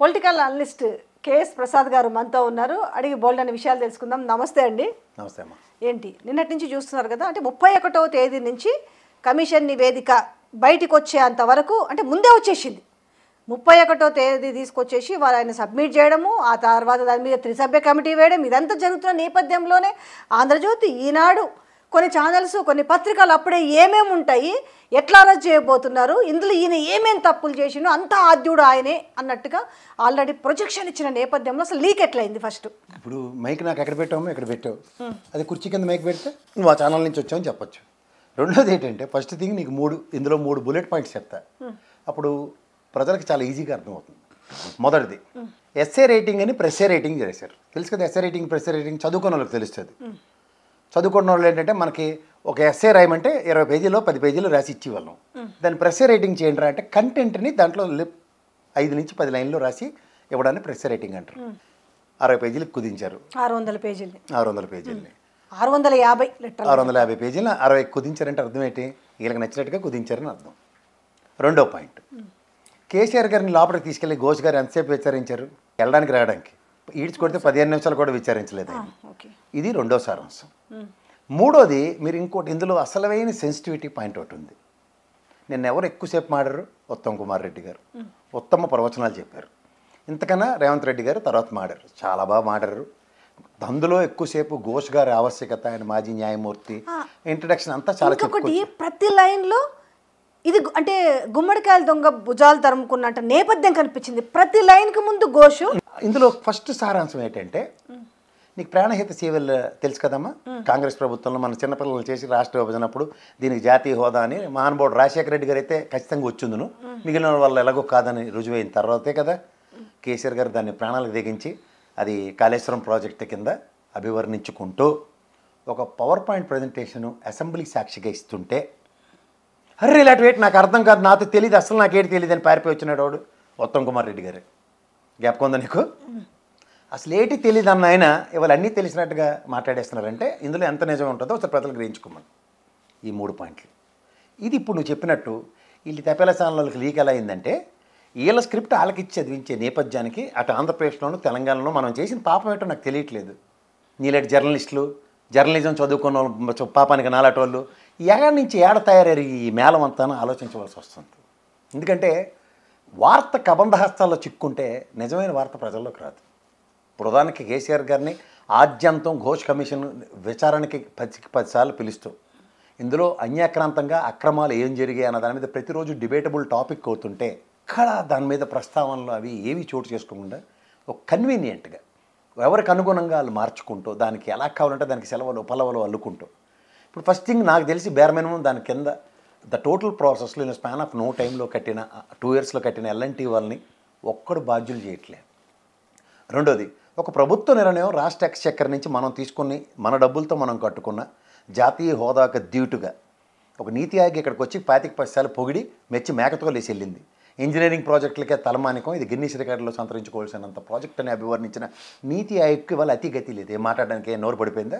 Political analyst KS Prasad గారు మనతో ఉన్నారు. అడిగి బోల్డ్ అనే విషయాలు తెలుసుకుందాం. నమస్తే అండి. నమస్తే అమ్మా. ఏంటి నిన్నటి నుంచి చూస్తున్నారు కదా, అంటే 31వ తేదీ నుంచి కమిషన్ నివేదిక బయటికి వచ్చేంత వరకు, అంటే ముందే వచ్చేసింది. 31వ తేదీ తీసుకొచ్చేసి వాళ్ళు ఆయన సబ్మిట్ చేయడము, ఆ తర్వాత దాని మీద త్రిసభ్య కమిటీ వేయడం, ఇదంతా జరుగుతున్న నేపథ్యంలోనే ఆంధ్రజ్యోతి, ఈనాడు, కొన్ని ఛానల్స్, కొన్ని పత్రికలు అప్పుడే ఏమేమి ఉంటాయి, ఎట్లా అరెస్ట్ చేయబోతున్నారు, ఇందులో ఈయన ఏమేమి తప్పులు చేసిండు, అంతా ఆద్యుడు ఆయనే అన్నట్టుగా ఆల్రెడీ ప్రొజెక్షన్ ఇచ్చిన నేపథ్యంలో అసలు లీక్ ఎట్లయింది? ఫస్ట్ ఇప్పుడు మైక్ నాకు ఎక్కడ పెట్టామో ఎక్కడ పెట్టావు, అది కుర్చీ కింద మైక్ పెడితే నువ్వు ఆ ఛానల్ నుంచి వచ్చావని చెప్పొచ్చు. రెండోది ఏంటంటే, ఫస్ట్ థింగ్ నీకు ఇందులో మూడు బుల్లెట్ పాయింట్స్ చెప్తా, అప్పుడు ప్రజలకు చాలా ఈజీగా అర్థమవుతుంది. మొదటిది, ఎస్ఏ రేటింగ్ అని ప్రెస్ఏ రేటింగ్ చేశారు. తెలుసు కదా, ఎస్ఏ రేటింగ్ ప్రెస్ఏ రేటింగ్ చదువుకున్న వాళ్ళకి తెలుస్తుంది. చదువుకున్న వాళ్ళు ఏంటంటే, మనకి ఒక ఎస్ఏ రాయమంటే 20 పేజీలో 10 పేజీలు రాసి ఇచ్చేవాళ్ళం. దాన్ని ప్రెస్ఏ రేటింగ్ చేయండి రా అంటే కంటెంట్ని దాంట్లో 5 నుంచి 10 లైన్లు రాసి ఇవ్వడాన్ని ప్రెస్ఏ రేటింగ్ అంటారు. 60 పేజీలకు కుదించారు. 600 పేజీలు 650 పేజీలని 650 పేజీలు 60 కుదించారంటే అర్థం ఏంటి? వీళ్ళకి నచ్చినట్టుగా కుదించారని అర్థం. రెండో పాయింట్, కేసీఆర్ గారిని లోపలికి తీసుకెళ్లి ఘోష్ గారు ఎంతసేపు విచారించారు? వెళ్ళడానికి రావడానికి ఈడ్చి కొడితే 15 నిమిషాలు కూడా విచారించలేదు. ఇది రెండో సారాంశం. మూడోది, మీరు ఇంకోటి, ఇందులో అసలైన సెన్సిటివిటీ పాయింట్ ఒకటి ఉంది. నిన్న ఎవరు ఎక్కువసేపు మాడారు? ఉత్తమ్ కుమార్ రెడ్డి గారు ఉత్తమ ప్రవచనాలు చెప్పారు. ఇంతకన్నా రేవంత్ రెడ్డి గారు తర్వాత మాడారు, చాలా బాగా మాడారు. అందులో ఎక్కువసేపు ఘోష్ గారి ఆవశ్యకత, ఆయన మాజీ న్యాయమూర్తి, ఇంట్రడక్షన్ అంతా చాలా ఒకటి. ప్రతి లైన్లో ఇది అంటే గుమ్మడికాయల దొంగ భుజాలు తరుముకున్నట్టు నేపథ్యం కనిపించింది ప్రతి లైన్కి ముందు ఘోష్. ఇందులో ఫస్ట్ సారాంశం ఏంటంటే, నీకు ప్రాణహిత సేవలు తెలుసు కదమ్మా. కాంగ్రెస్ ప్రభుత్వంలో మన చిన్నపిల్లలు చేసి రాష్ట్ర విభజనప్పుడు దీనికి జాతీయ హోదా అని మహానుభావుడు రాజశేఖర రెడ్డి గారు అయితే ఖచ్చితంగా వచ్చిందును, మిగిలిన వాళ్ళు ఎలాగో కాదని రుజువైన తర్వాతే కదా కేసీఆర్ గారు దాన్ని ప్రాణాలకు దిగించి అది కాళేశ్వరం ప్రాజెక్టు కింద అభివర్ణించుకుంటూ ఒక పవర్ పాయింట్ ప్రజెంటేషను అసెంబ్లీ సాక్షిగా ఇస్తుంటే, అర్రే ఇలాంటి వేటి నాకు అర్థం కాదు, నాతో తెలియదు, అసలు నాకేంటి తెలియదు అని పారిపోయి వచ్చినాడు వాడు ఉత్తమ్ కుమార్ రెడ్డి గారు. జ్ఞాపకం ఉందా నీకు? అసలు ఏంటి తెలియదు అన్న ఆయన ఇవాళ అన్నీ తెలిసినట్టుగా మాట్లాడేస్తున్నారంటే ఇందులో ఎంత నిజం ఉంటుందో ఒకసారి ప్రజలు గ్రహించుకోమని. ఈ 3 పాయింట్లు. ఇది ఇప్పుడు నువ్వు చెప్పినట్టు వీళ్ళు తెపేల ఛానళ్ళకి లీక్ ఎలా అయిందంటే, వీళ్ళ స్క్రిప్ట్ వాళ్ళకిచ్చి చదివించే నేపథ్యానికి అటు ఆంధ్రప్రదేశ్లోను తెలంగాణలో మనం చేసిన పాపం ఏంటో నాకు తెలియట్లేదు. నీలాంటి జర్నలిస్టులు, జర్నలిజం చదువుకున్న వాళ్ళు, పాపానికి నాలాటి వాళ్ళు ఎక్కడి నుంచి ఏడ తయారయ్యారు ఈ మేళం అంతా ఆలోచించవలసి వస్తుంది. ఎందుకంటే వార్త కబంధహస్తాల్లో చిక్కుంటే నిజమైన వార్త ప్రజల్లోకి రాదు. ప్రధానికి కేసీఆర్ గారిని ఆద్యంతం ఘోష్ కమిషన్ విచారణకి 10 సార్లు పిలుస్తూ ఇందులో అన్యాక్రాంతంగా అక్రమాలు ఏం జరిగాయి అన్న దాని మీద ప్రతిరోజు డిబేటబుల్ టాపిక్ అవుతుంటే, ఇక్కడ దాని మీద ప్రస్తావనలు అవి ఏవి చోటు చేసుకోకుండా ఒక కన్వీనియంట్గా ఎవరికి అనుగుణంగా వాళ్ళు మార్చుకుంటూ దానికి ఎలా కావాలంటే దానికి సెలవులు పలవలు అల్లుకుంటూ, ఇప్పుడు ఫస్ట్ థింగ్ నాకు తెలిసి బేర్ మినిమం దాని కింద ద టోటల్ ప్రాసెస్లో ఇన్ స్పాన్ ఆఫ్ నో టైంలో కట్టిన 2 ఇయర్స్లో కట్టిన ఎల్ఎన్టీ వాళ్ళని ఒక్కడు బాధ్యులు చేయట్లేదు. రెండోది, ఒక ప్రభుత్వ నిర్ణయం రాష్ట్ర ఎక్స్చెక్కర్ నుంచి మనం తీసుకుని మన డబ్బులతో మనం కట్టుకున్న జాతీయ హోదాకు దీటుగా ఒక నీతి ఆయోగ్ ఇక్కడికి వచ్చి 25 సార్లు పొగిడి మెచ్చి మేకతో లేచి వెళ్ళింది. ఇంజనీరింగ్ ప్రాజెక్టులకే తలమానికం, ఇది గిన్నీస్ రికార్డులో సంతరించుకోవాల్సినంత ప్రాజెక్ట్ అని అభివర్ణించిన నీతి ఆయోగ్కి ఇవాళ అతి గతి లేదు. ఏం మాట్లాడడానికి ఏం నోరు పడిపోయిందా?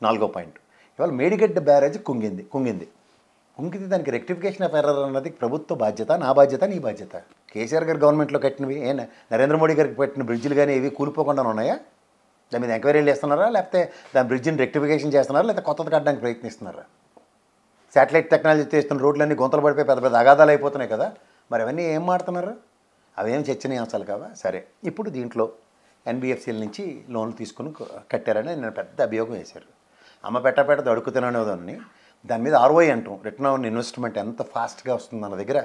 4వ పాయింట్, ఇవాళ మేడిగడ్డ బ్యారేజ్ కుంగితే దానికి రెక్టిఫికేషన్ ఆఫ్ ఎర్రర్ అన్నది ప్రభుత్వ బాధ్యత, నా బాధ్యత, నీ బాధ్యత. కేసీఆర్ గారు గవర్నమెంట్లో కట్టినవి నరేంద్ర మోడీ గారికి పెట్టిన బ్రిడ్జిలు కానీ ఇవి కూలిపోకుండా ఉన్నాయా? దాని మీద ఎంక్వైరీలు చేస్తున్నారా, లేకపోతే దాని బ్రిడ్జిని రెక్టిఫికేషన్ చేస్తున్నారా, లేకపోతే కొత్తది కట్టడానికి ప్రయత్నిస్తున్నారా? శాటిలైట్ టెక్నాలజీ చేస్తున్న రోడ్లన్నీ గొంతలు పడిపోయి పెద్ద పెద్ద అగాధాలు అయిపోతున్నాయి కదా, మరి అవన్నీ ఏం మాడుతున్నారు? అవేం చర్చనీయాంశాలు కావా? సరే, ఇప్పుడు దీంట్లో ఎన్బిఎఫ్సిల నుంచి లోన్లు తీసుకుని కట్టారని నేను పెద్ద అభియోగం వేశారు. అమ్మ పెట్ట అడుగుతున్నానేదాన్ని. దాని మీద ROI అంటాం, రిటర్న్ ఆన్ ఇన్వెస్ట్మెంట్ ఎంత ఫాస్ట్గా వస్తుంది. మన దగ్గర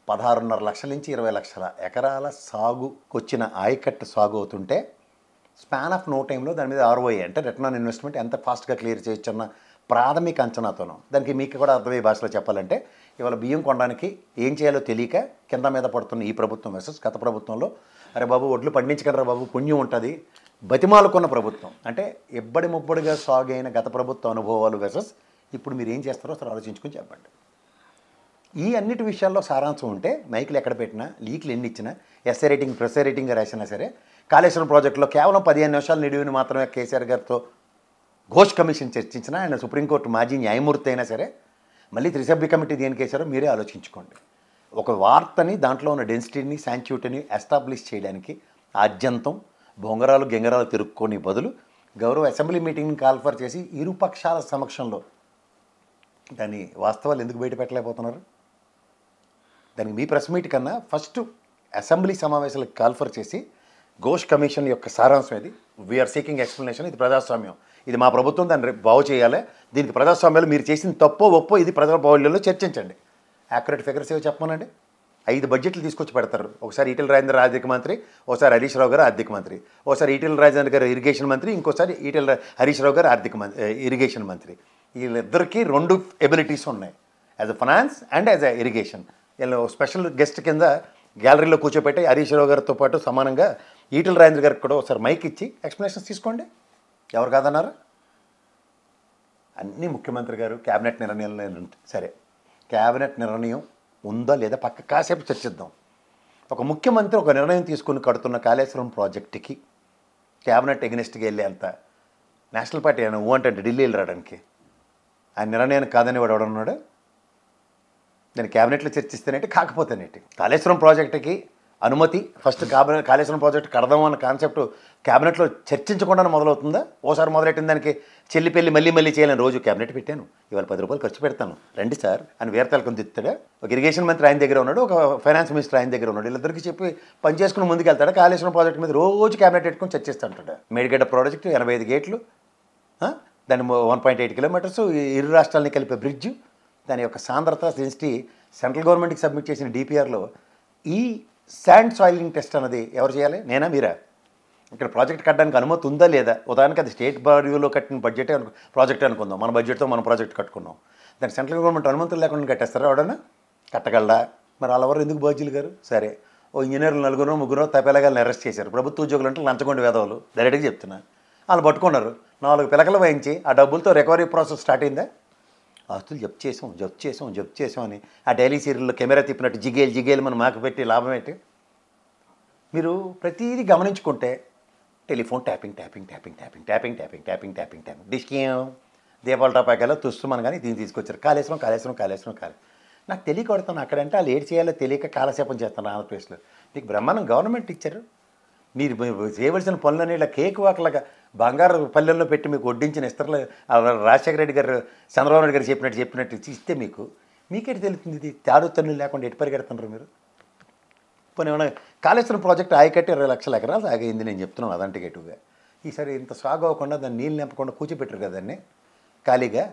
16.5 లక్షల నుంచి 20 లక్షల ఎకరాల సాగుకు వచ్చిన ఆయకట్టు సాగు అవుతుంటే స్పాన్ ఆఫ్ నో టైంలో దాని మీద ROI అంటే రిటర్న్ ఆన్ ఇన్వెస్ట్మెంట్ ఎంత ఫాస్ట్గా క్లియర్ చేయొచ్చు అన్న ప్రాథమిక అంచనాతోనూ. దానికి మీకు కూడా అర్థమయ్యే భాషలో చెప్పాలంటే, ఇవాళ బియ్యం కొనడానికి ఏం చేయాలో తెలియక కింద మీద పడుతున్న ఈ ప్రభుత్వం వర్సెస్ గత ప్రభుత్వంలో, అరే బాబు ఒడ్లు పండించగలరా బాబు, పుణ్యం ఉంటుంది, బతిమాలుకున్న ప్రభుత్వం. అంటే ఎబ్బడి ముబ్బడిగా సాగు అయిన గత ప్రభుత్వ అనుభవాలు వర్సెస్ ఇప్పుడు మీరు ఏం చేస్తారో అసలు ఆలోచించుకొని చెప్పండి. ఈ అన్నిటి విషయాల్లో సారాంశం ఉంటే మైకులు ఎక్కడ పెట్టినా, లీక్లు ఎన్ని ఇచ్చినా, ఎస్ఏ రేటింగ్ ప్రెస్ఏ రేటింగ్గా రాసినా సరే, కాళేశ్వరం ప్రాజెక్టులో కేవలం 15 నిమిషాలు నిడివిని మాత్రమే కేసీఆర్ గారితో ఘోష్ కమిషన్ చర్చించినా, ఆయన సుప్రీంకోర్టు మాజీ న్యాయమూర్తి అయినా సరే, మళ్ళీ త్రిసభ్య కమిటీ దేనికి వేశారో మీరే ఆలోచించుకోండి. ఒక వార్తని దాంట్లో ఉన్న డెన్సిటీని శాంచ్యూటీని ఎస్టాబ్లిష్ చేయడానికి ఆద్యంతం బొంగరాలు గెంగరాలు తిరుక్కొని బదులు గౌరవ అసెంబ్లీ మీటింగ్ని కాల్ఫర్ చేసి ఇరుపక్షాల సమక్షంలో దాని వాస్తవాలు ఎందుకు బయట పెట్టలేకపోతున్నారు? దానికి మీ ప్రెస్ మీట్ కన్నా ఫస్ట్ అసెంబ్లీ సమావేశాలకు కాల్ఫర్ చేసి ఘోష్ కమిషన్ యొక్క సారాంశం ఇది, వీఆర్ సీకింగ్ ఎక్స్ప్లెనేషన్, ఇది ప్రజాస్వామ్యం, ఇది మా ప్రభుత్వం దాన్ని బాగు చేయాలి, దీనికి ప్రజాస్వామ్యాలు మీరు చేసిన తప్పో ఒప్పో ఇది ప్రజల బావుల్లో చర్చించండి. యాక్యురేట్ ఫిగర్స్ ఏవో చెప్పమనండి. 5 బడ్జెట్లు తీసుకొచ్చి పెడతారు. ఒకసారి ఈటెల రాజేందర్ ఆర్థిక మంత్రి, ఒకసారి హరీష్ రావు గారు ఆర్థిక మంత్రి, ఒకసారి ఈటెల రాజేందర్ గారు ఇరిగేషన్ మంత్రి, ఇంకోసారి హరీష్ రావు గారు ఇరిగేషన్ మంత్రి. వీళ్ళిద్దరికీ 2 ఎబిలిటీస్ ఉన్నాయి, as a finance and as a irrigation. వీళ్ళు స్పెషల్ గెస్ట్ కింద గ్యాలరీలో కూర్చోబెట్టి హరీష్ రావు గారితో పాటు సమానంగా ఈటెల రాజేందర్ గారికి కూడా ఒకసారి మైక్ ఇచ్చి ఎక్స్ప్లెనేషన్స్ తీసుకోండి. ఎవరు కాదన్నారు? అన్నీ ముఖ్యమంత్రి గారు క్యాబినెట్ నిర్ణయాలు సరే, క్యాబినెట్ నిర్ణయం ఉందా లేదా పక్క కాసేపు చర్చిద్దాం. ఒక ముఖ్యమంత్రి ఒక నిర్ణయం తీసుకుని కడుతున్న కాళేశ్వరం ప్రాజెక్టుకి క్యాబినెట్ ఎగ్నెస్ట్గా వెళ్ళేంత నేషనల్ పార్టీ ఆయన అంటే ఢిల్లీ వెళ్ళి రావడానికి ఆయన నిర్ణయాన్ని కాదని వాడు ఎవడన్నాడు? దాన్ని క్యాబినెట్లో చర్చిస్తేనేటి కాకపోతేనేటి. కాళేశ్వరం ప్రాజెక్టుకి అనుమతి ఫస్ట్ కాళేశ్వరం ప్రాజెక్టు కడదాం అన్న కాన్సెప్ట్ క్యాబినెట్లో చర్చించకుండా మొదలవుతుందా? ఓసారి మొదలెట్టిన దానికి చెల్లిపెళ్ళి మళ్ళీ చేయాలని రోజు క్యాబినెట్ పెట్టాను, ఇవాళ 10 రూపాయలు ఖర్చు పెడతాను రండి సార్ అని వేరతలకం తిస్తాడా? ఒక ఇరిగేషన్ మంత్రి ఆయన దగ్గర ఉన్నాడు, ఒక ఫైనాన్స్ మినిస్టర్ ఆయన దగ్గర ఉన్నాడు. వీళ్ళిద్దరికి చెప్పి పని చేసుకుని ముందుకు వెళ్తాడు. కాళేశ్వరం ప్రాజెక్టు మీద రోజు క్యాబినెట్ పెట్టుకుని చర్చిస్తూ ఉంటాడు. మేడిగడ్డ ప్రాజెక్టు 85 గేట్లు, దాని 1.8 కిలోమీటర్స్, ఇరు రాష్ట్రాలని కలిపే బ్రిడ్జ్, దాని యొక్క సాంద్రత డెన్సిటీ సెంట్రల్ గవర్నమెంట్కి సబ్మిట్ చేసిన డిపిఆర్లో ఈ శాండ్ సాయిలింగ్ టెస్ట్ అన్నది ఎవరు చేయాలి? నేనా మీరా? ఇక్కడ ప్రాజెక్ట్ కట్టడానికి అనుమతి ఉందా లేదా? ఉదాహరణకి అది స్టేట్ బాడీలో కట్టిన బడ్జెటే ప్రాజెక్ట్ అనుకుందాం, మన బడ్జెట్తో మనం ప్రాజెక్ట్ కట్టుకున్నాం. దాన్ని సెంట్రల్ గవర్నమెంట్ అనుమతులు లేకుండా కట్టేస్తారా? ఎవడన్నా కట్టగలడా? మరి వాళ్ళెవరు ఎందుకు బాధ్యులు గారు? సరే, ఓ ఇంజనీర్లు 4 తపేలగాలను అరెస్ట్ చేశారు. ప్రభుత్వ ఉద్యోగులు అంటే లంచగొండి వేదవులు, డైరెక్ట్గా చెప్తున్నా. వాళ్ళు పట్టుకున్నారు, 4 పిలకలు వాయించి ఆ డబ్బులతో రికవరీ ప్రాసెస్ స్టార్ట్ అయిందా? ఆస్తులు జప్తు చేసాం అని ఆ డైలీ సీరియల్లో కెమెరా తిప్పినట్టు జిగేలు మనం మాకు పెట్టి లాభం ఏంటి? మీరు ప్రతిదీ గమనించుకుంటే టెలిఫోన్ ట్యాపింగ్ డిస్కేం దీపావళి టపాకాయలో తుస్తుమని కానీ దీన్ని తీసుకొచ్చారు. కాళేశ్వరం నాకు తెలియకొడతాను అక్కడంటే వాళ్ళు ఏడు చేయాలో తెలియక కాలక్షేపం చేస్తాను. ఆంధ్రప్రదేశ్లో మీకు బ్రహ్మాండం గవర్నమెంట్ ఇచ్చారు, మీరు చేయవలసిన పనులని ఇలా కేక్ వాకలాగా బంగారు పల్లెల్లో పెట్టి మీకు వడ్డించిన ఇస్తర్లు రాజశేఖర రెడ్డి గారు చంద్రబాబు నాయుడు గారు చెప్పినట్టు ఇస్తే మీకేటి తెలుస్తుంది? ఇది తాడు తన్నులు లేకుండా ఎటు పరిగెడుతున్నారు మీరు? పోనీ ఏమన్నా కాళేశ్వరం ప్రాజెక్టు ఆయకట్టి 20 లక్షల ఎకరాలు ఆగైంది, నేను చెప్తున్నాను అదంటే గట్టుగా. ఈసారి ఇంత సాగు అవ్వకుండా దాన్ని నీళ్ళు నింపకుండా కూర్చోపెట్టారు కదా దాన్ని ఖాళీగా.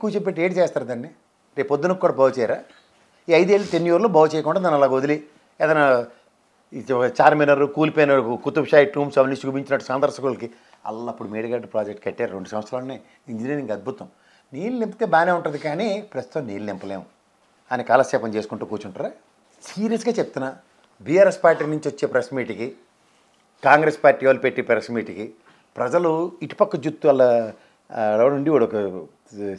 కూర్చోపెట్టి ఏడు చేస్తారు దాన్ని? రేపు పొద్దునకు కూడా బాగు చేయరా? ఈ 5 ఏళ్ళు 10 ఇయర్లో బాగు చేయకుండా దాన్ని అలా వదిలి ఏదైనా చార్మినార్ కూలిపోయిన కుతుబ్ షాహీ టూమ్స్ అవన్నీ చూపించినట్టు సందర్శకులకి అల్లప్పుడు మేడిగడ్డ ప్రాజెక్ట్ కట్టారు 2 సంవత్సరాలనే. ఇంజనీరింగ్ అద్భుతం. నీళ్ళు నింపితే బాగానే ఉంటుంది కానీ ప్రస్తుతం నీళ్ళు నింపలేము అని కాలక్షేపం చేసుకుంటూ కూర్చుంటారా? సీరియస్గా చెప్తున్నా, బీఆర్ఎస్ పార్టీ నుంచి వచ్చే ప్రెస్ మీట్కి కాంగ్రెస్ పార్టీ వాళ్ళు పెట్టి ప్రెస్ మీట్కి ప్రజలు ఇటుపక్క జుత్తు వాళ్ళ ఉండి వాడు ఒక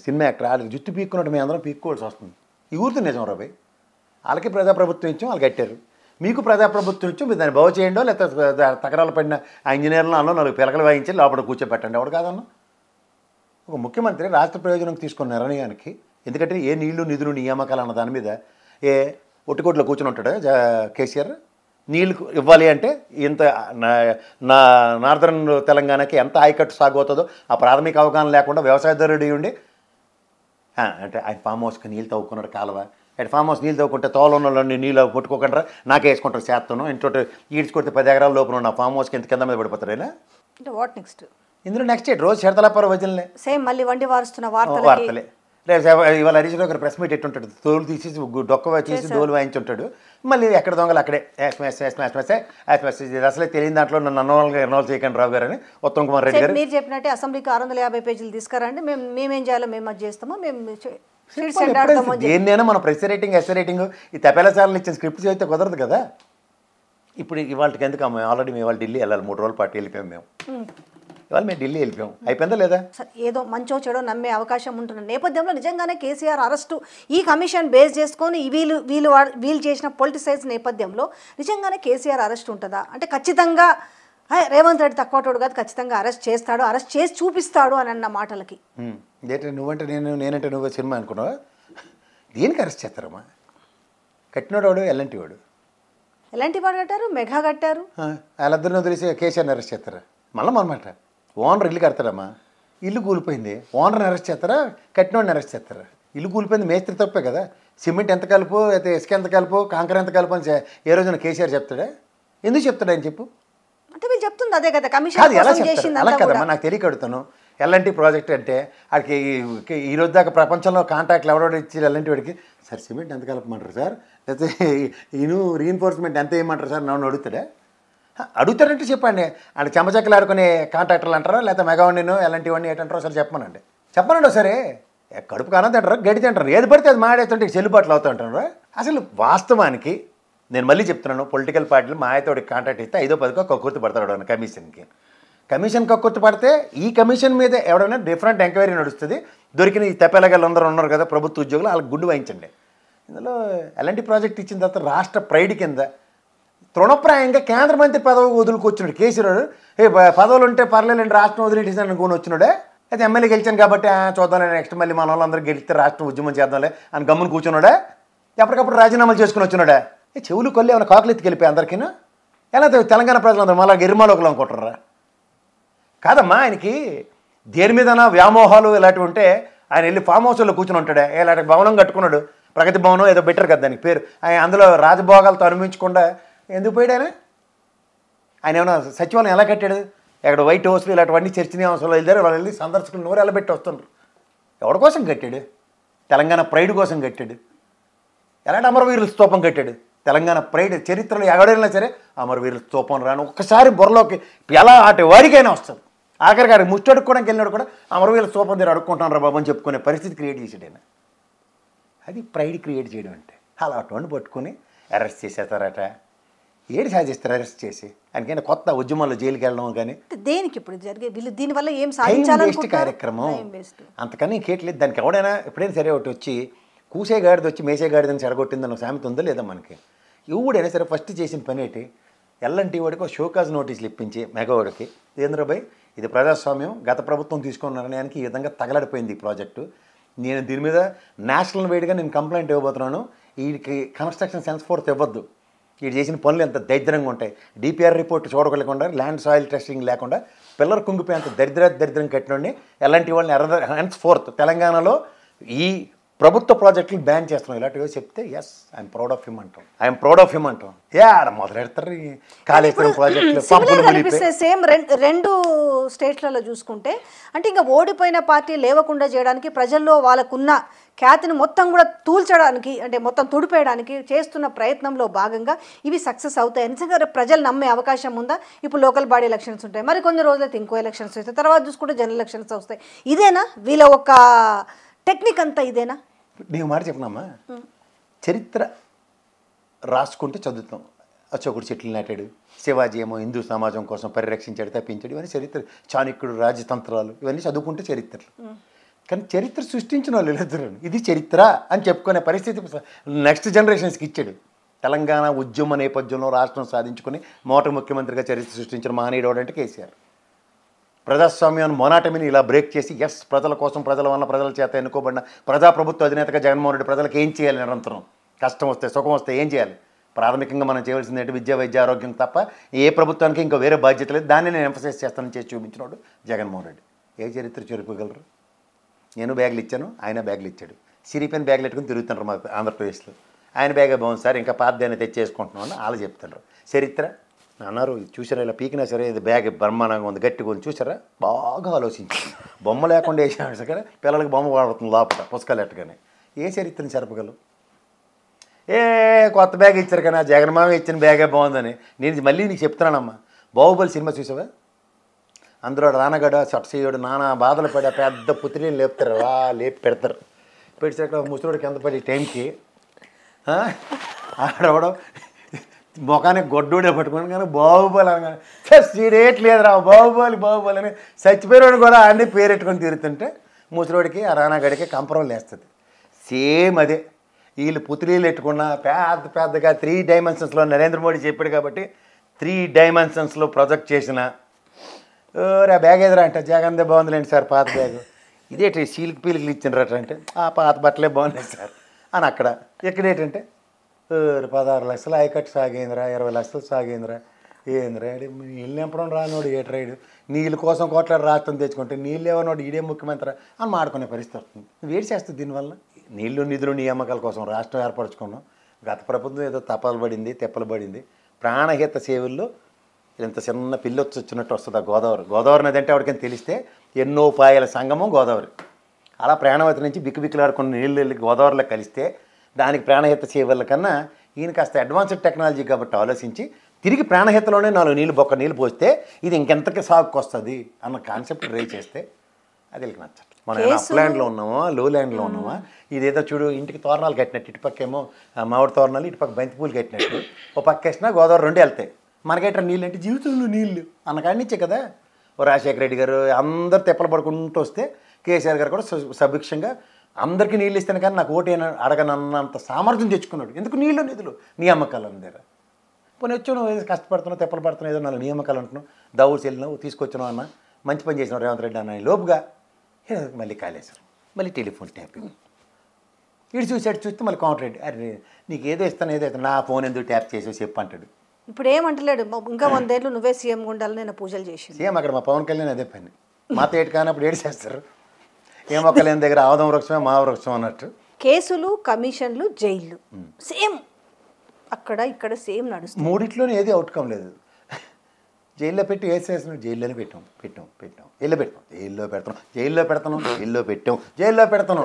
సినిమా యాక్టర్ వాళ్ళకి జుత్తు పీక్కున్నట్టు మేము అందరం పీక్కోవాల్సి వస్తుంది. ఈ ఊరితో నిజం రాబాయ్. వాళ్ళకి ప్రజాప్రభుత్వం ఇచ్చాం, వాళ్ళు కట్టారు. మీకు ప్రజాప్రభుత్వం ఇచ్చాం, మీరు దాన్ని బాగు చేయండి, లేకపోతే తగరాలు పడిన ఆ ఇంజనీర్లను 4 పిలకలు వాయించి లోపల కూర్చోబెట్టండి. ఎవడు కాదన్నా? ఒక ముఖ్యమంత్రి రాష్ట్ర ప్రయోజనం తీసుకున్న నిర్ణయానికి, ఎందుకంటే ఏ నీళ్లు నిధులు నియామకాలు అన్న దాని మీద ఒట్టుకోట్లో కూర్చొని ఉంటాడు కేసీఆర్. నీళ్ళు ఇవ్వాలి అంటే ఇంత నా నార్దర్న్ తెలంగాణకి ఎంత ఆయకట్టు సాగు అవుతుందో ఆ ప్రాథమిక అవగాహన లేకుండా వ్యవసాయదారుడు ఉండి అంటే ఆయన ఫామ్ హౌస్కి నీళ్ళు తవ్వుకున్నాడు కాలువ. అంటే ఫామ్ హౌస్ నీళ్ళు తవ్వుకుంటే తోలలో నీళ్ళు కొట్టుకోకుండా నాకే వేసుకుంటారు చేస్తాను. ఇంకోటి ఈడ్చుకొడితే 10 ఎకరాల లోపల ఉన్న ఫామ్ హౌస్కి ఎంత కింద మీద పడిపోతారు అయినా. What next? ఇందులో నెక్స్ట్ రోజు శరతలాపారు వజనలే సేమ్ మళ్ళీ వండి వారుస్తున్న వార్తలే. ఇవాళ హరీష్ రావు గారు ప్రెస్ మీట్ ఎట్టుంటాడు, తోలు తీసేసి డొక్క చేసి డోలు వాయించుంటాడు. మళ్ళీ ఎక్కడ దొంగలు అక్కడే అసలే తెలియని దాంట్లో నన్ను ఇన్వాల్వ్ చేయకండి రావు గారు అని ఉత్తమ్ కుమార్ రెడ్డి గారు. మీరు చెప్పినట్టే అసెంబ్లీకి 650 పేజీలు తీసుకురండి, మేమేం చేయాలో మేము అది చేస్తాము, మేము దేన్నైనా మనం ప్రెస్ రేటింగ్ ఎస్ రేటింగ్ ఈ తెపేలసార్లు ఇచ్చిన స్క్రిప్ట్ అయితే కుదరదు కదా. ఇప్పుడు ఇవాళకి ఎందుకు ఆల్రెడీ మేము ఇవాళ ఢిల్లీ వెళ్ళాలి, 3 రోజుల పాటు వెళ్ళిపోయాం మేము. ఇవాళ మేము ఢిల్లీ వెళ్ళిపోయాం, అయిపోయిందా లేదా? ఏదో మంచో చెడో నమ్మే అవకాశం ఉంటున్న నేపథ్యంలో నిజంగానే కేసీఆర్ అరెస్టు ఈ కమిషన్ బేస్ చేసుకొని వీళ్ళు చేసిన పొలిటిసైజ్ నేపథ్యంలో నిజంగానే కేసీఆర్ అరెస్ట్ ఉంటుందా? అంటే ఖచ్చితంగా రేవంత్ రెడ్డి తక్కువటోడు కాదు, ఖచ్చితంగా అరెస్ట్ చేస్తాడు, అరెస్ట్ చేసి చూపిస్తాడు అని అన్న మాటలకి నువ్వంటే నేనంటే నువ్వు సినిమా అనుకున్నావా? దేనికి అరెస్ట్ చేస్తారమ్మా? కట్టినోడు వాడు ఎల్లంటి వాడు. ఎలాంటి వాడు కట్టారు? మెగా కట్టారు. వాళ్ళిద్దరిని వదిలేసి కేసీఆర్ని అరెస్ట్ చేస్తారా? మళ్ళీ మనమాట ఓనర్ ఇల్లు కడతాడమ్మా, ఇల్లు కూలిపోయింది, ఓనర్ని అరెస్ట్ చేస్తారా, కట్టినోడిని అరెస్ట్ చేస్తారా? ఇల్లు కూలిపోయింది మేస్త్రి తప్పే కదా. సిమెంట్ ఎంత కలుపు, అయితే ఇసుక ఎంత కలుపు, కాంకర ఎంత కలుపు అని ఏ రోజున కేసీఆర్ చెప్తాడా? ఎందుకు చెప్తాడు ఆయన చెప్పు? అంటే మీరు చెప్తుంది అదే కదా, కమిషన్ కాదు ఎలా కోసం చెప్తారు? చేసింది అలా అంతా కదమ్మా, కూడా. నాకు తెలియక అడుగుతాను. ఎల్ఎన్టీ ప్రాజెక్ట్ అంటే వాడికి ఈ రోజు దాకా ప్రపంచంలో కాంట్రాక్ట్లు ఎవడో ఇచ్చి ఎల్ఎన్టీ వాడికి సార్ సిమెంట్ ఎంత కలపమంటారు సార్, లేకపోతే ఈను రీఎన్ఫోర్స్మెంట్ ఎంత వేయమంటారు సార్ నన్ను అడుగుతాడా? అడుగుతాడంటే చెప్పండి. అంటే చెమ్మచక్కలు ఆడుకునే కాంట్రాక్టర్లు అంటారా, లేకపోతే మెగావాడిని ఎల్ఎన్టీ వాడిని ఏంటంటారో సరే చెప్పమనండి సరే. కడుపు కానా తింటారు, గడ్డి తింటారు, ఏది పడితే అది మాడేస్తుంటే చెల్లుబాట్లు అవుతూ ఉంటారు. అసలు వాస్తవానికి నేను మళ్ళీ చెప్తున్నాను, పొలిటికల్ పార్టీలు మా ఆయతోడి కాంట్రాక్ట్ ఇస్తే 5వ 10వ కక్కుర్తి పడతాడు అని కమిషన్ కక్కుర్తి పడితే ఈ కమిషన్ మీద ఎవడైనా డిఫరెంట్ ఎంక్వైరీ నడుస్తుంది. దొరికిన ఈ తెప్పేలగలు అందరూ ఉన్నారు కదా ప్రభుత్వ ఉద్యోగులు, వాళ్ళకి గుండు వాయించండి. ఇందులో ఎలాంటి ప్రాజెక్ట్ ఇచ్చిన తర్వాత రాష్ట్ర ప్రైడ్ కింద తృణప్రాయంగా కేంద్ర మంత్రి పదవి వదులుకొచ్చినాడు కేసీఆర్. పదవులు ఉంటే పర్లేదండి రాష్ట్రం వదిలేసాను అనుకుని వచ్చినాడే. అయితే ఎమ్మెల్యే గెలిచాను కాబట్టి చూద్దాం నెక్స్ట్ మళ్ళీ మన వాళ్ళందరూ గెలిస్తే రాష్ట్రం ఉద్యమం చేద్దాంలే అని గమ్మును కూర్చున్నాడా? ఎప్పటికప్పుడు రాజీనామాలు చేసుకుని వచ్చినాడా? చెవులు కొల్లి ఏమైనా కాకులు ఎత్తి గెలిపి అందరికీ ఎలా తెలంగాణ ప్రజలందరూ మళ్ళీ గిరిమాలోకలు అనుకుంటారా? కాదమ్మా, ఆయనకి దేని మీదనా వ్యామోహాలు ఇలాంటివి ఉంటే ఆయన వెళ్ళి ఫామ్ హౌస్లో కూర్చుని ఉంటాడే. ఇలాంటి భవనం కట్టుకున్నాడు, ప్రగతి భవనం ఏదో బెటర్ కదా దానికి పేరు. ఆయన అందులో రాజభోగాలతో అనుభవించకుండా ఎందుకు పోయాడు ఆయన ఏమైనా సచివాలయం ఎలా కట్టాడు? ఎక్కడ వైట్ హౌస్లు ఇలాంటివన్నీ చర్చనీయ హౌస్లో వెళ్తారు, వాళ్ళు వెళ్ళి సందర్శకులు నోరు ఎలబెట్టి వస్తుండ్రు. ఎవరి కోసం కట్టాడు? తెలంగాణ ప్రైడ్ కోసం కట్టాడు. ఎలాంటి అమరవీరుల స్తూపం కట్టాడు? తెలంగాణ ప్రైడ్ చరిత్రలో ఎవడైనా సరే అమరవీరుల స్తూపం రాను ఒక్కసారి బుర్రలోకి ఎలా ఆటి వాడికైనా వస్తుంది. ఆఖరి గారికి ముష్టి అడుక్కోవడానికి వెళ్ళినాడు కూడా అమరవీరుల స్తూపం దగ్గర అడుక్కుంటాను రా బాబు అని చెప్పుకునే పరిస్థితి క్రియేట్ చేసాడు. అది ప్రైడ్ క్రియేట్ చేయడం అంటే. అలా అటువంటి పట్టుకుని అరెస్ట్ చేసేస్తారట. ఏడు సాధిస్తారు అరెస్ట్ చేసి? ఆయనకైనా కొత్త ఉద్యమాల్లో జైలుకి వెళ్ళడం కానీ దేనికి ఇప్పుడు జరిగే వీళ్ళు దీనివల్ల ఏం వేస్ట్ సాధించాలనుకుంటున్నారు? కార్యక్రమం అంతకని ఇంకేట్లేదు. దానికి ఎవడైనా ఎప్పుడైనా సరే ఒకటి వచ్చి కూసేగాడిది వచ్చి మేసేగాడిదని చెడగొట్టిందని ఒక సామెత ఉందా లేదా మనకి? ఎవడైనా సరే ఫస్ట్ చేసిన పని ఏంటి? ఎల్ఎన్టీ వాడికి ఒక షోకాజ్ నోటీసులు ఇప్పించి మెగావాడికి ఏంద్రబాయ్ ఇది ప్రజాస్వామ్యం, గత ప్రభుత్వం తీసుకున్న నిర్ణయానికి ఈ విధంగా తగలడిపోయింది ఈ ప్రాజెక్టు, నేను దీని మీద నేషనల్ వైడ్గా నేను కంప్లైంట్ ఇవ్వబోతున్నాను, వీడికి కన్స్ట్రక్షన్ సెన్స్ ఫోర్త్ ఇవ్వద్దు, వీడు చేసిన పనులు ఎంత దరిద్రంగా ఉంటాయి, డిపిఆర్ రిపోర్ట్ చూడగలేకుండా ల్యాండ్ సాయిల్ టెస్టింగ్ లేకుండా పిల్లలు కుంగిపోయేంత దరిద్రం కట్టినండి ఎలాంటి వాళ్ళని హెన్స్ ఫోర్త్ తెలంగాణలో ఈ ప్రభుత్వ ప్రాజెక్టులు బ్యాన్ చేస్తున్నాం ఇలాంటివి చెప్తే yes I'm proud of him అంటాం. ఆడ మొదలెడతారు కాళేశ్వరం ప్రాజెక్టులు పంపులు మునిగిపోయి. సేమ్ రెండు స్టేట్లలో చూసుకుంటే అంటే ఇంకా ఓడిపోయిన పార్టీ లేవకుండా చేయడానికి ప్రజల్లో వాళ్ళకున్న ఖ్యాతిని మొత్తం కూడా తూల్చడానికి అంటే మొత్తం తుడిపేయడానికి చేస్తున్న ప్రయత్నంలో భాగంగా ఇవి సక్సెస్ అవుతాయి. నిజంగా ప్రజలు నమ్మే అవకాశం ఉందా? ఇప్పుడు లోకల్ బాడీ ఎలక్షన్స్ ఉంటాయి, మరి కొన్ని రోజులైతే ఇంకో ఎలక్షన్స్ వస్తాయి, తర్వాత చూసుకుంటే జనరల్ ఎలక్షన్స్ వస్తాయి. ఇదేనా వీళ్ళ ఒక టెక్నిక్ అంతా? ఇదేనా? నీకు మాట చెప్పినామా, చరిత్ర రాసుకుంటే చదువుతాం. అశోకుడు చెట్లు నాటాడు, శివాజీ ఏమో హిందూ సమాజం కోసం పరిరక్షించాడు, తప్పించాడు, ఇవన్నీ చరిత్ర. చాణక్యుడు రాజతంత్రాలు ఇవన్నీ చదువుకుంటే చరిత్రలు. కానీ చరిత్ర సృష్టించిన వాళ్ళు వీళ్ళిద్దరు ఇది చరిత్ర అని చెప్పుకునే పరిస్థితి నెక్స్ట్ జనరేషన్స్కి ఇచ్చాడు. తెలంగాణ ఉద్యమ నేపథ్యంలో రాష్ట్రం సాధించుకుని మొదటి ముఖ్యమంత్రిగా చరిత్ర సృష్టించిన మహనీయుడు అంటే కేసీఆర్. ప్రజాస్వామ్యాన్ని మొనాటమిని ఇలా బ్రేక్ చేసి ఎస్ ప్రజల కోసం, ప్రజల వల్ల, ప్రజల చేత ఎన్నుకోబడిన ప్రజాప్రభుత్వ అధినేతగా జగన్మోహన్ రెడ్డి ప్రజలకు ఏం చేయాలి, నిరంతరం కష్టం వస్తే సుఖం వస్తే ఏం చేయాలి, ప్రాథమికంగా మనం చేయవలసింది ఏంటి? విద్య, వైద్య, ఆరోగ్యం తప్ప ఏ ప్రభుత్వానికి ఇంకా వేరే బాధ్యత లేదు. దాన్ని నేను ఎంఫసైజ్ చేస్తానని చేసి చూపించినాడు జగన్మోహన్ రెడ్డి. ఏ చరిత్ర చెరుపుగలరు? నేను బ్యాగులు ఇచ్చాను, ఆయన బ్యాగులు ఇచ్చాడు, సిరిపోయిన బ్యాగులు పెట్టుకుని తిరుగుతున్నారు మా ఆంధ్రప్రదేశ్లో. ఆయన బ్యాగే బాగుంది సార్, ఇంకా పాతదాన్ని తెచ్చేసుకుంటున్నాం అని వాళ్ళు చెప్తున్నారు. చరిత్ర అన్నారు చూసారా, ఇలా పీకినా సరే ఇది బ్యాగ్ బ్రహ్మాండంగా ఉంది గట్టిగా ఉంది చూసారా, బాగా ఆలోచించి బొమ్మ లేకుండా వేసాడు సరే పిల్లలకి బొమ్మ వాడుతుంది లోపల పుస్తకాలు ఎట్టగానే. ఏ చరిత్రని జరపగలవు? కొత్త బ్యాగ్ ఇచ్చారు కానీ జగన్మామ ఇచ్చిన బ్యాగే బాగుందని. నేను మళ్ళీ నీకు చెప్తున్నానమ్మా, బాహుబలి సినిమా చూసావా? అందులో రానగడ సట్సీయుడు నానా బాధలు పడి పెద్ద పుత్రిని లేపుతారు, లేపి పెడతారు. పెడిచాక ముసలోడు కింద పడి టైంకి ఆడవడం ముఖానికి గొడ్డోడే పట్టుకుని కానీ బాహుబలి అనగానే సీడేట్లేదురా బాహుబలి అని చచ్చిపోయాడు కూడా అన్నీ పేరెట్టుకొని తిరుగుతుంటే ముసలోడికి ఆ రానాగడికి కంపరం లేస్తుంది. సేమ్ అదే వీళ్ళు పుత్రీలు ఎట్టుకున్న పెద్దగా 3 డైమెన్షన్స్లో నరేంద్ర మోడీ చెప్పాడు కాబట్టి 3 డైమెన్షన్స్లో ప్రొజెక్ట్ చేసిన రా బ్యాగ్ ఎదురా అంటే జగన్దే బాగుందిలేండి సార్ పాత బ్యాగు, ఇదేంటి సీల్కి పీలికలు ఇచ్చినరట అంటే ఆ పాత బట్టలే బాగున్నాయి సార్ అని అక్కడ. ఎక్కడేంటంటే 16 లక్షలు ఆయకట్టు సాగేంద్రా, 20 లక్షలు సాగేంద్రా, ఏంద్రా నీళ్ళు నింపడం రానోడు ఏ ట్రైడ్, నీళ్ళ కోసం కోట్లాడు రాష్ట్రం తెచ్చుకుంటే నీళ్ళు ఏమన్నాడు ఈడే ముఖ్యమంత్రి అని మాడుకునే పరిస్థితి వస్తుంది. వేడి చేస్తుంది దీనివల్ల. నీళ్లు నిధులు నియామకాల కోసం రాష్ట్రం ఏర్పరచుకున్నాం. గత ప్రభుత్వం ఏదో తప్పలు పడింది, తెప్పలు పడింది. ప్రాణహిత సేవల్లో ఇంత చిన్న పిల్లొచ్చి వచ్చినట్టు వస్తుంది ఆ గోదావరి నది అంటే ఎవరికైనా తెలిస్తే ఎన్నో పాయల సంగమం గోదావరి. అలా ప్రాణవతి నుంచి బిక్కుబిక్కులాడుకున్న నీళ్ళు వెళ్ళి గోదావరిలో కలిస్తే దానికి ప్రాణహిత సేవల కన్నా ఈయన కాస్త అడ్వాన్స్డ్ టెక్నాలజీ కాబట్టి ఆలోచించి తిరిగి ప్రాణహితలోనే 4 నీళ్ళు బొక్క నీళ్ళు పోస్తే ఇది ఇంకెంతకి సాగుకు వస్తుంది అన్న కాన్సెప్ట్ రేజ్ చేస్తే అది వీళ్ళకి నచ్చదు. మనం ఏమైనా అప్లాండ్లో ఉన్నామా, లో ల్యాండ్లో ఉన్నామా, ఇదేదో చూడు ఇంటికి తోరణాలు కట్టినట్టు, ఇటుపక్కేమో మామిడి తోరణాలు, ఇటుపక్క బంతిపూలు కట్టినట్టు ఓ పక్క వేసినా గోదావరి 2 వెళ్తాయి. మనకైతే నీళ్ళు అంటే జీవితంలో నీళ్ళు అన్న కాడినిచ్చే కదా. ఓ రాజశేఖర రెడ్డి గారు అందరు తెప్పలు పడుకుంటూ వస్తే కేసీఆర్ గారు కూడా సభిక్షంగా అందరికీ నీళ్ళు ఇస్తాను కానీ నాకు ఓటు అడగనన్నంత సామర్థ్యం తెచ్చుకున్నాడు. ఎందుకు నీళ్ళు నిధులు నియామకాలు అందరు పోనీ వచ్చావు, నువ్వు ఏదో కష్టపడుతున్నావు, తెప్పలు పడుతున్నావు, ఏదో 4 నియామకాలు అంటున్నావు, దౌడ్స్ వెళ్ళినావు, తీసుకొచ్చినావు అన్న, మంచి పని చేసినావు రేవంత్ రెడ్డి అన్న లోపుగా మళ్ళీ కాలేశారు, మళ్ళీ టెలిఫోన్ ట్యాపింగ్, ఇటు చూస్తే మళ్ళీ కౌంటర్ రెడ్డి, అరే నీకు ఏదో ఇస్తాను నా ఫోన్ ఎందుకు ట్యాప్ చేసి చెప్పు అంటాడు. ఇప్పుడు ఏమంటలేడు, ఇంకా 100 ఏళ్ళు నువ్వే సీఎం ఉండాలని నేను పూజలు చేసి సీఎం అక్కడ మా పవన్ కళ్యాణ్ అదే పని. మాతో ఏటు కానప్పుడు ఏడు చేస్తారు. ఏ మొక్కలేని దగ్గర ఆవదం వృక్షమే మా వృక్షం అన్నట్టు. కేసులు, కమిషన్లు, జైళ్ళు సేమ్ అక్కడ ఇక్కడ సేమ్ నడుస్తుంది. మూడిట్లోనే ఏది అవుట్కమ్ లేదు. జైల్లో పెట్టి వేసేస్తున్నాడు, జైల్లోనే పెట్టాం జైల్లో పెడతాం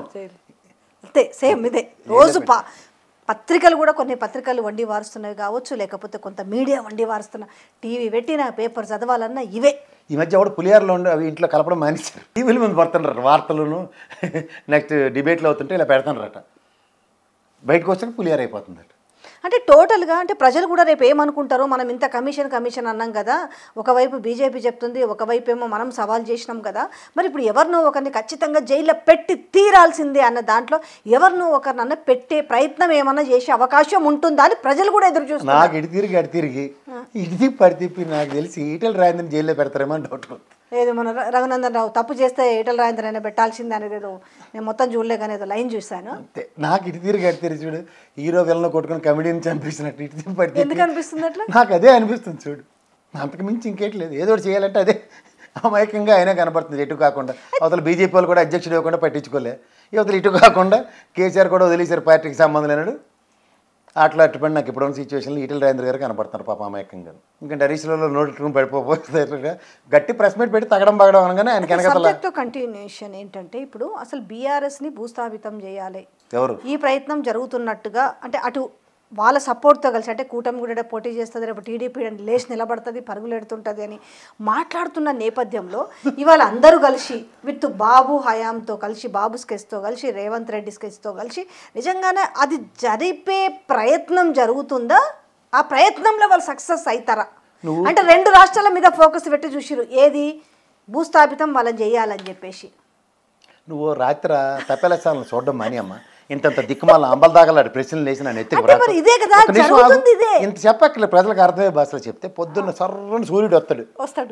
అంతే సేమ్ ఇదే రోజు. పత్రికలు కూడా కొన్ని పత్రికలు వండి వారుస్తున్నవి కావచ్చు, లేకపోతే కొంత మీడియా వండి వారుస్తున్న, టీవీ పెట్టిన పేపర్ చదవాలన్నా ఇవే. ఈ మధ్య కూడా పులిహారలో ఉండి అవి ఇంట్లో కలపడం మానేశారు. టీవీల ముందు పడుతుండ్రట, వార్తలను నెక్స్ట్ డిబేట్లు అవుతుంటే ఇలా పెడుతుండ్రట, బయటకు వచ్చాక పులిహార అయిపోతుందట. అంటే టోటల్గా అంటే ప్రజలు కూడా రేపు ఏమనుకుంటారో, మనం ఇంత కమిషన్ అన్నాం కదా, ఒకవైపు బీజేపీ చెప్తుంది, ఒకవైపు ఏమో మనం సవాల్ చేసినాం కదా, మరి ఇప్పుడు ఎవరినో ఒకరిని ఖచ్చితంగా జైల్లో పెట్టి తీరాల్సిందే అన్న దాంట్లో ఎవరినో ఒకరినన్నా పెట్టే ప్రయత్నం ఏమన్నా చేసే అవకాశం ఉంటుందా అని ప్రజలు కూడా ఎదురు చూస్తున్నారు. నాకు ఇటు తిరిగి పడి తిప్పి నాకు తెలిసి ఈటెల రాజేంద్రని జైల్లో పెడతారేమో అని డౌట్. ఏదో మన రఘునందన్ రావు తప్పు చేస్తే ఈటెల రాజేంద్ర అయినా పెట్టాల్సిందే అనేది ఏదో నేను మొత్తం చూడలే కానీ ఏదో లైన్ చూశాను. అంతే, నాకు ఇటు తిరిగి చూడు, హీరో విలన్ కొట్టుకుని కమెడీని చంపేసినట్టు ఇటు తిరిగి పడి ఎందుకు అనిపిస్తుంది అట్లా? నాకు అదే అనిపిస్తుంది చూడు, అంతకు మించి ఇంకేట్లేదు. ఏదో ఒకటి చేయాలంటే అదే అమాయకంగా అయినా కనబడుతుంది. ఎటు కాకుండా అవతల బీజేపీ వాళ్ళు కూడా అధ్యక్షుడు ఇవ్వకుండా పట్టించుకోలే, యువతలు ఇటు కాకుండా కేసీఆర్ కూడా వదిలేశారు, పార్టీకి సంబంధం లేనాడు. అట్లా అట్టుపడి నాకు ఇప్పుడున్న సిచ్యువేషన్లో ఈటెల రాజేంద్ర గారు కనపడుతున్నారు పాప అమాయకంగా. ఇంకా హరీష్లో నోటుకుని పడిపోతే గట్టి ప్రెస్ మీట్ పెట్టి తగడం బగడం అనగానే ఆయన కనుక కంటిన్యూషన్ ఏంటంటే ఇప్పుడు అసలు బీఆర్ఎస్ని భూస్థాపితం చేయాలి ఎవరు ఈ ప్రయత్నం జరుగుతున్నట్టుగా, అంటే అటు వాళ్ళ సపోర్ట్తో కలిసి, అంటే కూటమి కూడా పోటీ చేస్తుంది, రేపు టీడీపీ లేచి నిలబడుతుంది, పరుగులు ఎడుతుంటుంది అని మాట్లాడుతున్న నేపథ్యంలో ఇవాళ అందరూ కలిసి విత్ బాబు హయాంతో కలిసి, బాబు స్కెచ్తో కలిసి, రేవంత్ రెడ్డి స్కెచ్తో కలిసి నిజంగానే అది జరిపే ప్రయత్నం జరుగుతుందా? ఆ ప్రయత్నంలో వాళ్ళు సక్సెస్ అవుతారా? అంటే 2 రాష్ట్రాల మీద ఫోకస్ పెట్టి చూసిరు, ఏది భూస్థాపితం వాళ్ళని చేయాలని చెప్పేసి. నువ్వు రాత్రి తప్పేలేసాలను చూడడం మాని అమ్మ, ఇంతంత దిక్కుమాల అంబల్ దాగలాడు ప్రశ్నలు వేసి నన్ను ఎత్తుకు ఇంత చెప్పక్కర్లేదు, ప్రజలకు అర్థమయ్యే భాషలో చెప్తే పొద్దున్న సర్రని సూర్యుడు వస్తాడు,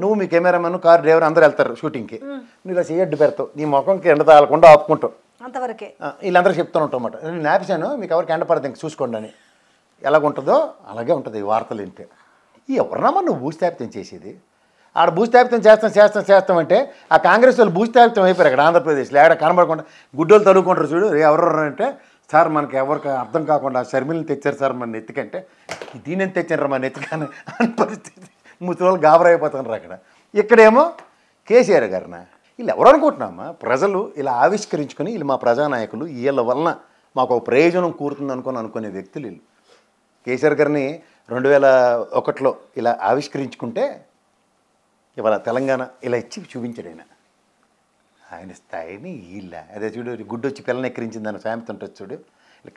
నువ్వు మీ కెమెరామెన్ కారు డ్రైవర్ అందరూ వెళ్తారు షూటింగ్కి, నువ్వు ఇలా చేయడ్డు పెడతావు, నీ ముఖంకి ఎండ తాగకుండా ఆపుకుంటావు, అంతవరకే వీళ్ళందరూ చెప్తూ ఉంటాం అన్నమాట. నేను ఆపిశాను, మీకు ఎవరికి ఎండ పడదు ఇంక చూసుకోండి అని. ఎలాగుంటుందో అలాగే ఉంటుంది ఈ వార్తలు వింటే. ఎవరినమ్మా నువ్వు భూస్థాపితం చేసేది? ఆడ భూస్థాపితం చేస్తాం అంటే ఆ కాంగ్రెస్ వాళ్ళు భూస్థాపితం అయిపోయారు అక్కడ ఆంధ్రప్రదేశ్లో. ఆడ కనబడకుండా గుడ్డోలు తలుగుకుంటారు చూడు, ఎవరు అంటే సార్ మనకి ఎవరికి అర్థం కాకుండా షర్మిల్ని తెచ్చారు సార్ మన నెత్తికంటే, దీని తెచ్చారు మన నెత్తికని అని పరిస్థితి. ముసలి గాబరా అయిపోతున్నారు అక్కడ. ఇక్కడేమో కేసీఆర్ గారిన వీళ్ళు ఎవరు అనుకుంటున్నామా? ప్రజలు ఇలా ఆవిష్కరించుకొని వీళ్ళు మా ప్రజానాయకులు, వీళ్ళ వలన మాకు ఒక ప్రయోజనం కూరుతుంది అనుకునే వ్యక్తులు వీళ్ళు. కేసీఆర్ గారిని 2001లో ఇలా ఆవిష్కరించుకుంటే ఇవాళ తెలంగాణ ఇలా ఇచ్చి చూపించాడు ఆయన స్థాయిని. వీళ్ళ అదే చూడు, గుడ్డు వచ్చి పిల్లని ఎక్కిరించిందని సామెత ఉంటుంది చూడు.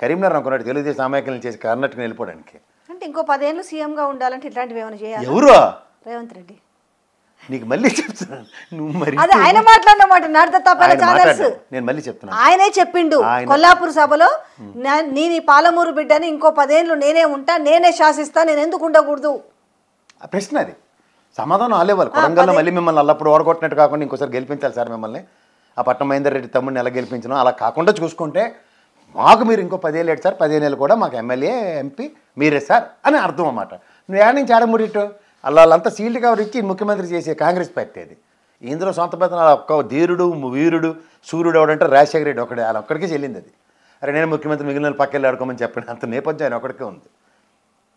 కరీంనగర్ అనుకున్నాడు తెలుగుదేశం అమాయకులను చేసి కర్ణాటక వెళ్ళిపోవడానికి. అంటే ఇంకో 10 ఏళ్ళు సీఎంగా ఉండాలంటే ఇట్లాంటివి ఏమైనా చేయాలి? ఎవరు? రేవంత్ రెడ్డి. నీకు మళ్ళీ చెప్తున్నాను, నువ్వు మరి అదే ఆయన మాట్లాడిన మాట నేను మళ్ళీ చెప్తున్నాను. ఆయనే చెప్పిండు కొల్లాపూర్ సభలో, నీ పాలమూరు బిడ్డని ఇంకో 10 ఏళ్ళు నేనే ఉంటా, నేనే శాసిస్తా, నేను ఎందుకు ఉండకూడదు. ప్రశ్న అది, సమాధానం ఆలేవాలి. కొడంగల్లో మళ్ళీ మిమ్మల్ని అల్లప్పుడు ఓడగొట్టినట్టు కాకుండా ఇంకోసారి గెలిపించాలి సార్ మిమ్మల్ని. ఆ పట్నం మహేందర్ రెడ్డి తమ్ముడిని ఎలా గెలిపించినా అలా కాకుండా చూసుకుంటే మాకు మీరు ఇంకో 10 ఏళ్ళు ఏంటి సార్, 15 ఏళ్ళు కూడా మాకు ఎమ్మెల్యే ఎంపీ మీరే సార్ అని అర్థం అన్నమాట. నువ్వు ఏడ నుంచి ఆడముడిట్టు వాళ్ళంతా సీల్డ్ కవర్ ఇచ్చి ముఖ్యమంత్రి చేసే కాంగ్రెస్ పార్టీ అది. ఇందులో సొంత పెద్ద ఒక్క ధీరుడు వీరుడు సూర్యుడు ఎవడంటే రాజశేఖర రెడ్డి ఒకడే, ఆయన ఒక్కడికే చెల్లింది అది. అరే నేను ముఖ్యమంత్రి మిగిలిన పక్కకెళ్ళి ఆడుకోమని చెప్పిన అంత నేపథ్యం ఆయన ఒకడికే ఉంది,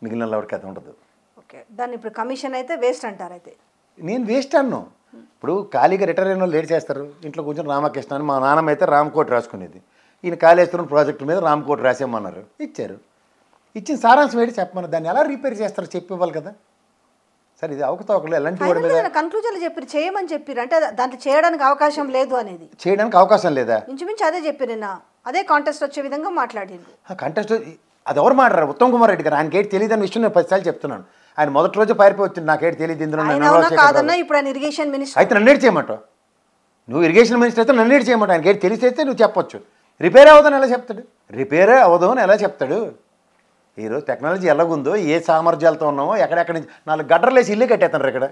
మిగిలిన ఎవరికి అది ఉండదు. ఓకే, దాన్ని ఇప్పుడు కమిషన్ అయితే వేస్ట్ అంటారు. అయితే నేను వేస్ట్ అన్నాను. ఇప్పుడు ఖాళీగా రిటైర్ అయిన వాళ్ళు లేట్ చేస్తారు, ఇంట్లో కూర్చొని రామకృష్ణ అని. మా నాన్నమ్మ అయితే రామకోటి రాసుకునేది, ఈయన కాళేశ్వరం ప్రాజెక్టు మీద రామకోటి రాసేమన్నారు, ఇచ్చారు. ఇచ్చిన సారాంశం ఏంటి చెప్పమన్నారు, దాన్ని ఎలా రిపేర్ చేస్తారో చెప్పివ్వాలి కదా సార్. ఇది అవకతవకలు ఎలాంటి వాడి మీద కన్క్లూజన్లు చెప్పారు, చేయమని చెప్పారు, అంటే దాంట్లో చేయడానికి అవకాశం లేదు అనేది. చేయడానికి అవకాశం లేదా? ఇంచుమించు అదే చెప్పారు నిన్న, అదే కాంటెస్ట్ వచ్చే విధంగా మాట్లాడింది. కంటెస్ట్ అది ఎవరు మాట్లాడారు? ఉత్తమ్ కుమార్ రెడ్డి గారు. ఆయనకేటి తెలియదు అనే విషయం నేను 10 సార్లు చెప్తున్నాను. ఆయన మొదటి రోజు పారిపోయి వచ్చింది, నాకేటి తెలియదు ఇందులో. కాదన్నా ఇప్పుడు ఆయన ఇరిగేషన్ మినిస్టర్ అయితే నన్నేటి చేయమంటావు? నువ్వు ఇరిగేషన్ మినిస్టర్ అయితే నన్నేటి చేయమంటావు? ఆయనకేటి తెలిసి నువ్వు చెప్పొచ్చు. రిపేర్ అవ్వదని ఎలా చెప్తాడు? రిపేరే అవ్వదు అని ఎలా చెప్తాడు? ఈరోజు టెక్నాలజీ ఎలాగుందో, ఏ సామర్థ్యాలతో ఉన్నామో, ఎక్కడెక్కడి నుంచి 4 గడ్డర్లు వేసి ఇల్లు కట్టేస్తున్నారు. ఇక్కడ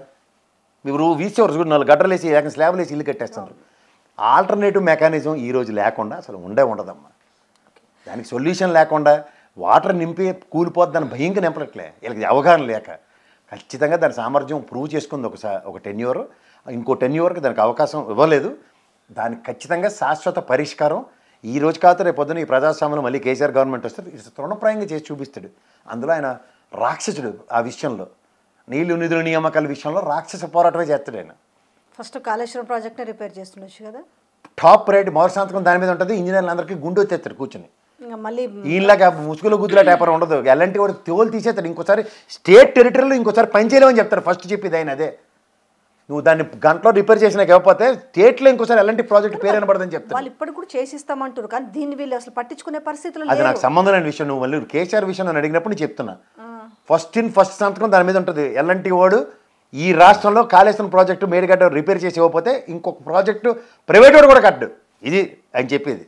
మీరు వీసేవారు చూడు, 4 గడ్డర్లు వేసి స్లాబ్లు వేసి ఇల్లు కట్టేస్తున్నారు. ఆల్టర్నేటివ్ మెకానిజం ఈరోజు లేకుండా అసలు ఉండదమ్మా. దానికి సొల్యూషన్ లేకుండా వాటర్ నింపి కూలిపోద్దని భయంగా నింపట్లే, వీళ్ళకి అవగాహన లేక. ఖచ్చితంగా దాని సామర్థ్యం ప్రూవ్ చేసుకుంది ఒక టెన్యూర్, ఇంకో టెన్యూర్కి దానికి అవకాశం ఇవ్వలేదు. దానికి ఖచ్చితంగా శాశ్వత పరిష్కారం ఈ రోజు కాదు రేపు పొద్దున ఈ ప్రజాస్వామ్యంలో మళ్ళీ కేసీఆర్ గవర్నమెంట్ వస్తే తృణప్రాయంగా చేసి చూపిస్తాడు. అందులో ఆయన రాక్షసుడు. ఆ విషయంలో నీళ్లు నిధుల నియామకాల విషయంలో రాక్షస పోరాటమే చేస్తాడు ఆయన. ఫస్ట్ కాళేశ్వరం ప్రాజెక్ట్ని రిపేర్ చేస్తుండొచ్చు కదా. టాప్ ప్రయారిటీ మొదటి సంతకం దాని మీద ఉంటుంది. ఇంజనీర్లు అందరికీ గుండె వచ్చేస్తాడు కూర్చొని. ఇంకా మళ్ళీ ఈయనలాగా ముసుగులో గుద్దులా టేపర్ ఉండదు. ఎలాంటి వాడు తోలు తీసేస్తాడు. ఇంకోసారి స్టేట్ టెరిటరీలో ఇంకోసారి పనిచేయలేమని చెప్తారు. ఫస్ట్ చెప్పేది ఆయన అదే. నువ్వు దాన్ని గంటలో రిపేర్ చేసినా కాకపోతే స్టేట్లో ఇంకోసారి ఎలాంటి ప్రాజెక్ట్ పేరు వినబడదని చెప్తారు. వాళ్ళు ఇప్పటికి కూడా చేసిస్తామంటారు, కానీ దీన్ని వీళ్ళు అసలు పట్టించుకునే పరిస్థితులు అది నాకు సంబంధం లేని విషయం. నువ్వు మళ్ళీ కేసీఆర్ విషయం నన్ను అడిగినప్పుడు నేను చెప్తున్నా. ఫస్ట్ సంతకం దాని మీద ఉంటుంది. ఎలాంటి వాడు ఈ రాష్ట్రంలో కాళేశ్వరం ప్రాజెక్టు మేడిగడ్డ రిపేర్ చేసి ఇవ్వకపోతే ఇంకొక ప్రాజెక్టు ప్రైవేట్ వాడు కూడా కట్టు. ఇది ఆయన చెప్పేది.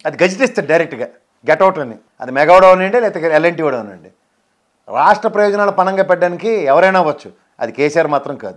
అది గజిట్ ఇస్తాడు డైరెక్ట్గా, గెట్అవుట్ అని. అది మెగావాడు అనండి లేకపోతే ఎలాంటి వాడు అనండి. రాష్ట్ర ప్రయోజనాలు పణంగా పెట్టడానికి ఎవరైనా అవ్వచ్చు, అది కేసీఆర్ మాత్రం కాదు.